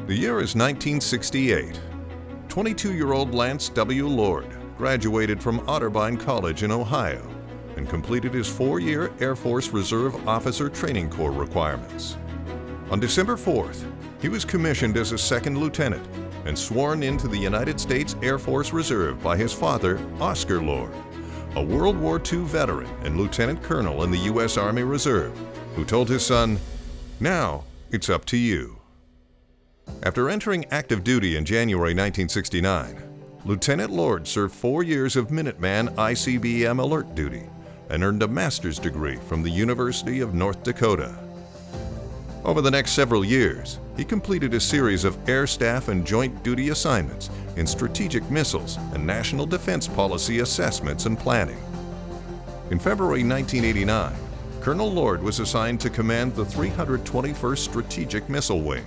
The year is 1968. 22-year-old Lance W. Lord graduated from Otterbein College in Ohio and completed his 4-year Air Force Reserve Officer Training Corps requirements. On December 4th, he was commissioned as a second lieutenant and sworn into the United States Air Force Reserve by his father, Oscar Lord, a World War II veteran and lieutenant colonel in the U.S. Army Reserve, who told his son, "Now it's up to you." After entering active duty in January 1969, Lieutenant Lord served 4 years of Minuteman ICBM alert duty and earned a master's degree from the University of North Dakota. Over the next several years, he completed a series of air staff and joint duty assignments in strategic missiles and national defense policy assessments and planning. In February 1989, Colonel Lord was assigned to command the 321st Strategic Missile Wing.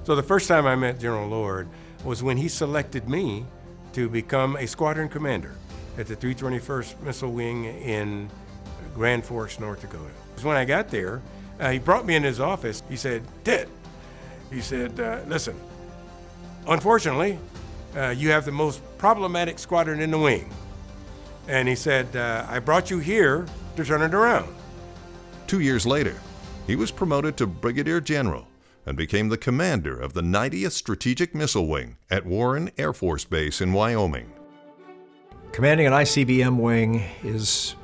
So the first time I met General Lord was when he selected me to become a squadron commander at the 321st Missile Wing in Grand Forks, North Dakota. When I got there, he brought me in his office. He said, "Ted," he said, "listen, unfortunately, you have the most problematic squadron in the wing." And he said, "I brought you here to turn it around." 2 years later, he was promoted to Brigadier General and became the commander of the 90th Strategic Missile Wing at Warren Air Force Base in Wyoming. Commanding an ICBM wing is,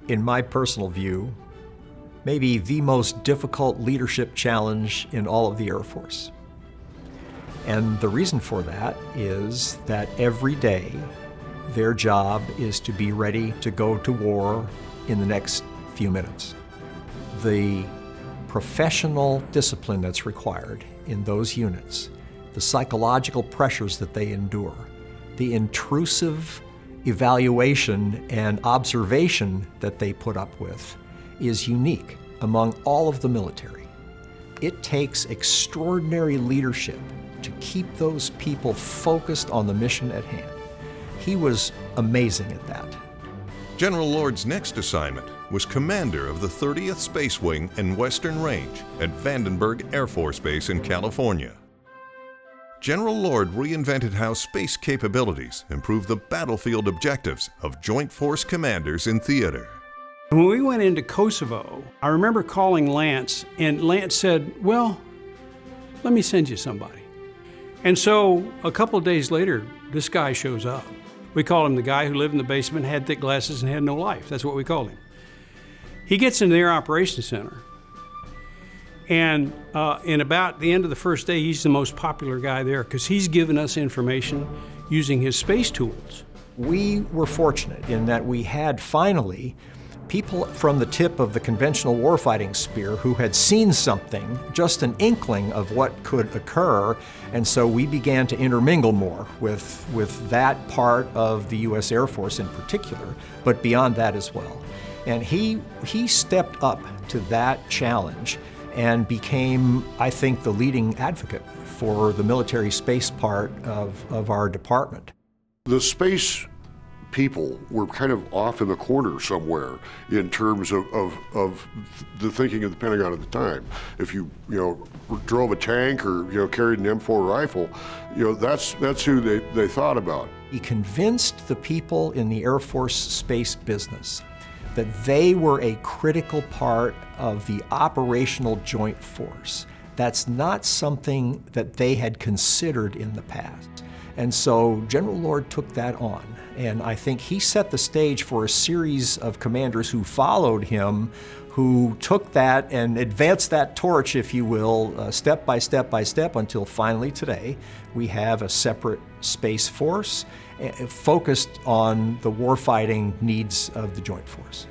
in my personal view, maybe the most difficult leadership challenge in all of the Air Force. And the reason for that is that every day their job is to be ready to go to war in the next few minutes. The professional discipline that's required in those units, the psychological pressures that they endure, the intrusive evaluation and observation that they put up with is unique among all of the military. It takes extraordinary leadership to keep those people focused on the mission at hand. He was amazing at that. General Lord's next assignment was commander of the 30th Space Wing and Western Range at Vandenberg Air Force Base in California. General Lord reinvented how space capabilities improve the battlefield objectives of Joint Force commanders in theater. When we went into Kosovo, I remember calling Lance, and Lance said, "Well, let me send you somebody." And so a couple of days later, this guy shows up. We called him the guy who lived in the basement, had thick glasses, and had no life. That's what we called him. He gets into their operations center, and in about the end of the first day, he's the most popular guy there because he's given us information using his space tools. We were fortunate in that we had finally people from the tip of the conventional warfighting spear who had seen something, just an inkling of what could occur, and so we began to intermingle more with that part of the U.S. Air Force in particular, but beyond that as well. And he stepped up to that challenge and became, I think, the leading advocate for the military space part of our department. The space people were kind of off in the corner somewhere in terms of the thinking of the Pentagon at the time. If you drove a tank or carried an M4 rifle, that's who they thought about. He convinced the people in the Air Force space business that they were a critical part of the operational joint force. That's not something that they had considered in the past. And so General Lord took that on. And I think he set the stage for a series of commanders who followed him, who took that and advanced that torch, if you will, step by step by step, until finally today we have a separate space force focused on the warfighting needs of the Joint Force.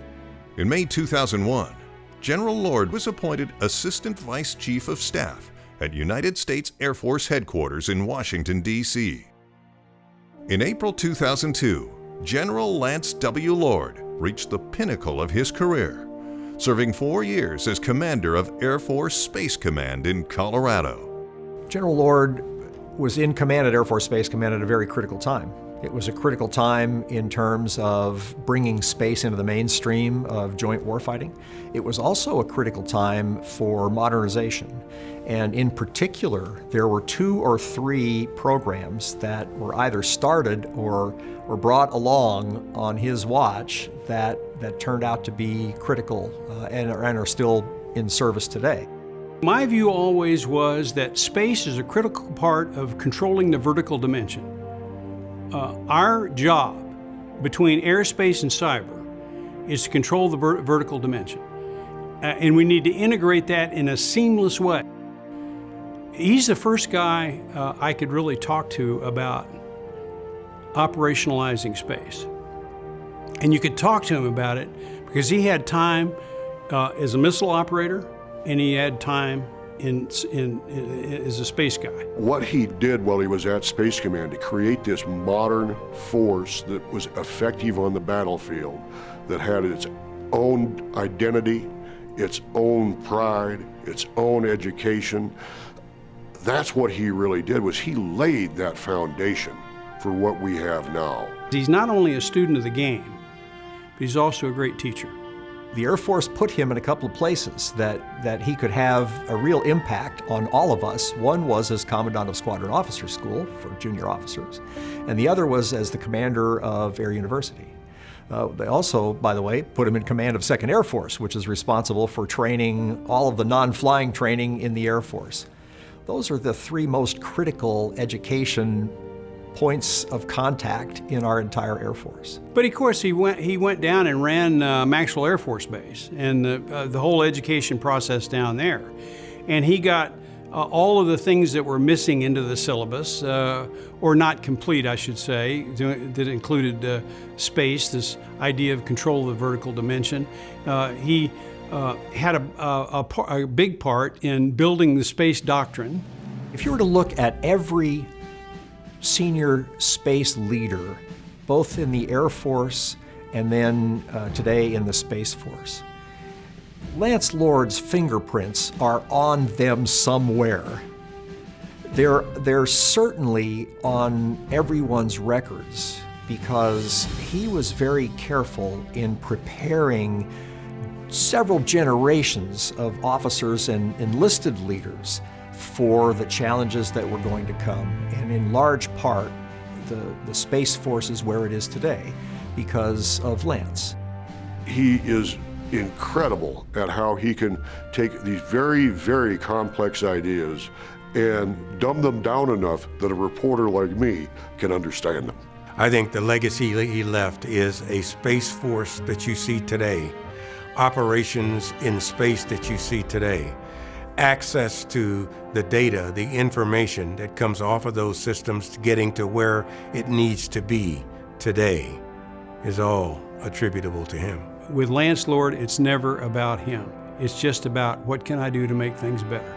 In May 2001, General Lord was appointed Assistant Vice Chief of Staff at United States Air Force Headquarters in Washington, D.C. In April 2002, General Lance W. Lord reached the pinnacle of his career, serving 4 years as commander of Air Force Space Command in Colorado. General Lord was in command at Air Force Space Command at a very critical time. It was a critical time in terms of bringing space into the mainstream of joint warfighting. It was also a critical time for modernization. And in particular, there were 2 or 3 programs that were either started or brought along on his watch that turned out to be critical and are still in service today. My view always was that space is a critical part of controlling the vertical dimension. Our job between airspace and cyber is to control the vertical dimension. And we need to integrate that in a seamless way. He's the first guy I could really talk to about operationalizing space. And you could talk to him about it because he had time as a missile operator and he had time as a space guy. What he did while he was at Space Command to create this modern force that was effective on the battlefield, that had its own identity, its own pride, its own education, that's what he really did, was he laid that foundation for what we have now. He's not only a student of the game, but he's also a great teacher. The Air Force put him in a couple of places that he could have a real impact on all of us. One was as Commandant of Squadron Officer School for junior officers, and the other was as the commander of Air University. They also, by the way, put him in command of 2nd Air Force, which is responsible for training all of the non-flying training in the Air Force. Those are the 3 most critical education points of contact in our entire Air Force. But of course, he went down and ran Maxwell Air Force Base and the whole education process down there. And he got all of the things that were missing into the syllabus, or not complete, I should say, that included space, this idea of control of the vertical dimension. He had a big part in building the space doctrine. If you were to look at every senior space leader, both in the Air Force and then today in the Space Force, Lance Lord's fingerprints are on them somewhere. They're certainly on everyone's records because he was very careful in preparing several generations of officers and enlisted leaders for the challenges that were going to come. And in large part, the Space Force is where it is today because of Lance. He is incredible at how he can take these very, very complex ideas and dumb them down enough that a reporter like me can understand them. I think the legacy he left is a Space Force that you see today, operations in space that you see today, access to the data, the information that comes off of those systems getting to where it needs to be today is all attributable to him. With Lance Lord, it's never about him. It's just about what can I do to make things better.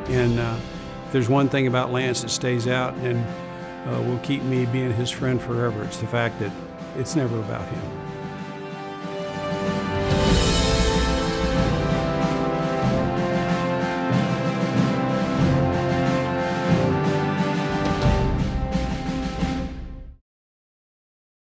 And if there's one thing about Lance that stays out and will keep me being his friend forever, it's the fact that it's never about him.